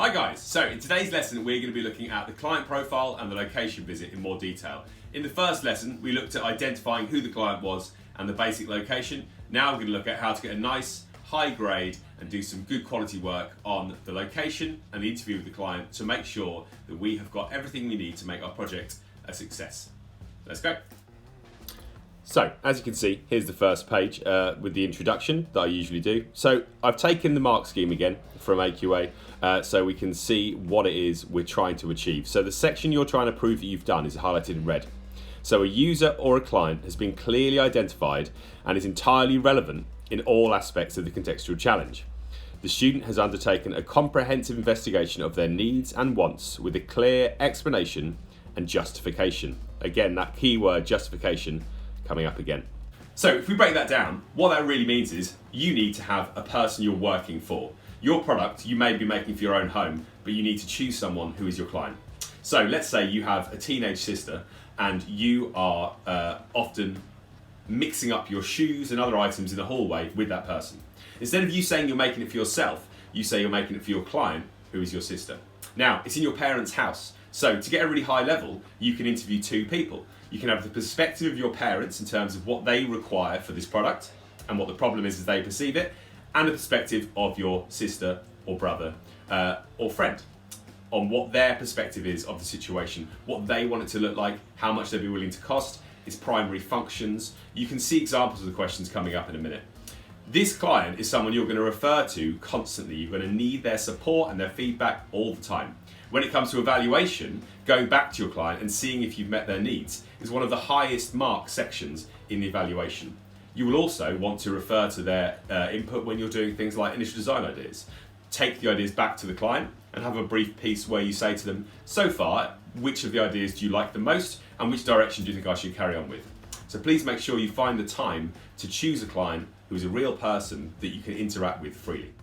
Hi guys, so in today's lesson we're going to be looking at the client profile and the location visit in more detail. In the first lesson we looked at identifying who the client was and the basic location. Now we're going to look at how to get a nice high grade and do some good quality work on the location and the interview with the client to make sure that we have got everything we need to make our project a success. Let's go. So, as you can see, here's the first page with the introduction that I usually do. So, I've taken the mark scheme again from AQA so we can see what it is we're trying to achieve. So, the section you're trying to prove that you've done is highlighted in red. So, a user or a client has been clearly identified and is entirely relevant in all aspects of the contextual challenge. The student has undertaken a comprehensive investigation of their needs and wants with a clear explanation and justification. Again, that keyword justification coming up again. So if we break that down, what that really means is you need to have a person you're working for. Your product you may be making for your own home, but you need to choose someone who is your client. So let's say you have a teenage sister and you are often mixing up your shoes and other items in the hallway with that person. Instead of you saying you're making it for yourself, you say you're making it for your client, who is your sister. Now, it's in your parents' house, so to get a really high level, you can interview two people. You can have the perspective of your parents in terms of what they require for this product and what the problem is as they perceive it, and the perspective of your sister or brother or friend on what their perspective is of the situation, what they want it to look like, how much they'd be willing to cost, its primary functions. You can see examples of the questions coming up in a minute. This client is someone you're going to refer to constantly. You're going to need their support and their feedback all the time. When it comes to evaluation, going back to your client and seeing if you've met their needs is one of the highest marked sections in the evaluation. You will also want to refer to their input when you're doing things like initial design ideas. Take the ideas back to the client and have a brief piece where you say to them, so far, which of the ideas do you like the most and which direction do you think I should carry on with? So please make sure you find the time to choose a client who is a real person that you can interact with freely.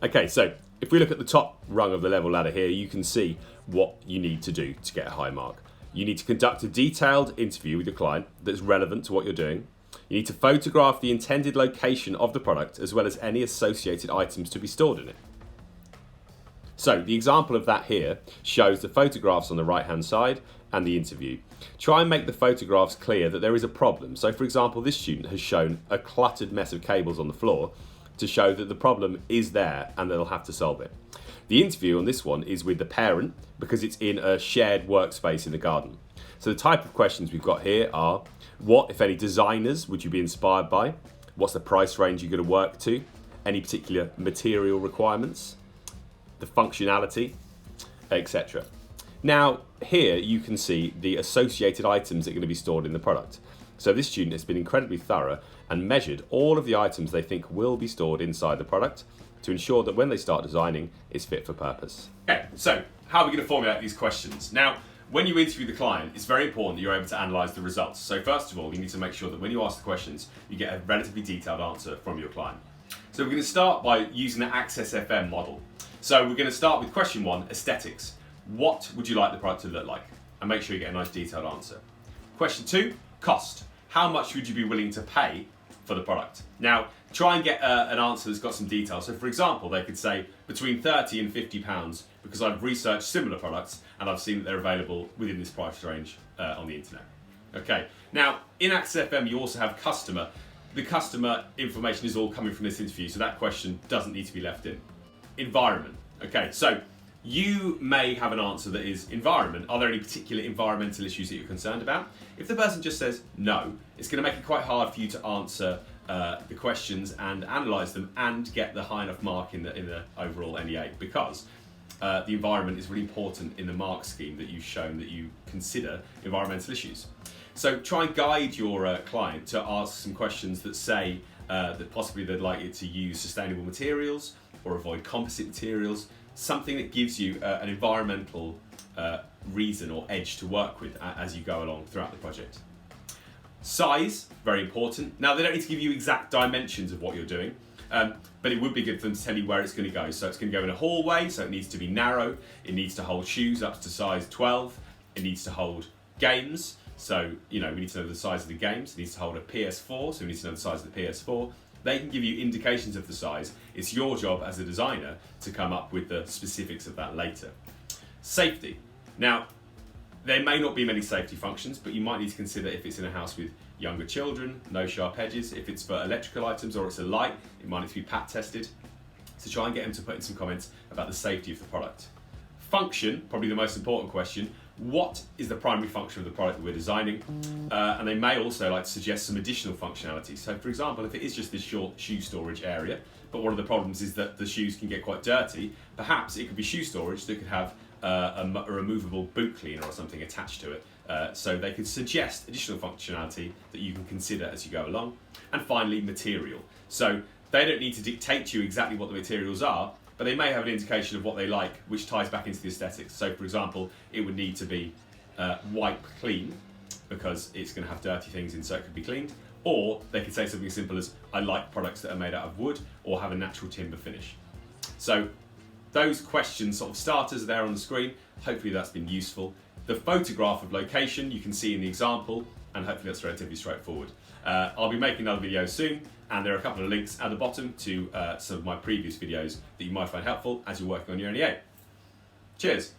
Okay, so if we look at the top rung of the level ladder here, you can see what you need to do to get a high mark. You need to conduct a detailed interview with your client that's relevant to what you're doing. You need to photograph the intended location of the product as well as any associated items to be stored in it. So the example of that here shows the photographs on the right hand side and the interview. Try and make the photographs clear that there is a problem. So for example, this student has shown a cluttered mess of cables on the floor to show that the problem is there and they'll have to solve it. The interview on this one is with the parent because it's in a shared workspace in the garden. So the type of questions we've got here are, what, if any, designers would you be inspired by? What's the price range you're going to work to? Any particular material requirements? The functionality, etc. Now, here you can see the associated items that are going to be stored in the product. So this student has been incredibly thorough and measured all of the items they think will be stored inside the product to ensure that when they start designing, it's fit for purpose. Okay, so how are we going to formulate these questions? Now, when you interview the client, it's very important that you're able to analyse the results. So first of all, you need to make sure that when you ask the questions, you get a relatively detailed answer from your client. So we're going to start by using the Access FM model. So we're going to start with question one, aesthetics. What would you like the product to look like? And make sure you get a nice detailed answer. Question two, cost. How much would you be willing to pay for the product? Now, try and get an answer that's got some detail. So for example, they could say between £30 and £50 because I've researched similar products and I've seen that they're available within this price range on the internet. Okay, now in Access FM you also have customer. The customer information is all coming from this interview, so that question doesn't need to be left in. Environment. Okay, so you may have an answer that is environment. Are there any particular environmental issues that you're concerned about? If the person just says no, it's going to make it quite hard for you to answer the questions and analyse them and get the high enough mark in the overall NEA because the environment is really important in the mark scheme that you've shown that you consider environmental issues. So try and guide your client to ask some questions that say that possibly they'd like you to use sustainable materials or avoid composite materials, something that gives you an environmental reason or edge to work with as you go along throughout the project. Size, very important. Now they don't need to give you exact dimensions of what you're doing, but it would be good for them to tell you where it's going to go. So it's going to go in a hallway, so it needs to be narrow, it needs to hold shoes up to size 12, it needs to hold games, so we need to know the size of the games, it needs to hold a PS4, so we need to know the size of the PS4, They can give you indications of the size. It's your job as a designer to come up with the specifics of that later. Safety. Now, there may not be many safety functions, but you might need to consider if it's in a house with younger children, no sharp edges. If it's for electrical items or it's a light, it might need to be pat tested. So try and get them to put in some comments about the safety of the product. Function, probably the most important question. What is the primary function of the product that we're designing? And they may also like to suggest some additional functionality. So for example, if it is just this short shoe storage area, but one of the problems is that the shoes can get quite dirty, perhaps it could be shoe storage that could have a removable boot cleaner or something attached to it. So they could suggest additional functionality that you can consider as you go along. And finally, material. So they don't need to dictate to you exactly what the materials are, but they may have an indication of what they like, which ties back into the aesthetics. So for example, it would need to be wipe clean, because it's going to have dirty things in, so it could be cleaned. Or they could say something as simple as, I like products that are made out of wood or have a natural timber finish. So those questions, sort of starters, are there on the screen. Hopefully that's been useful. The photograph of location you can see in the example, and hopefully that's relatively straightforward. I'll be making another video soon, and there are a couple of links at the bottom to some of my previous videos that you might find helpful as you're working on your NEA. Cheers!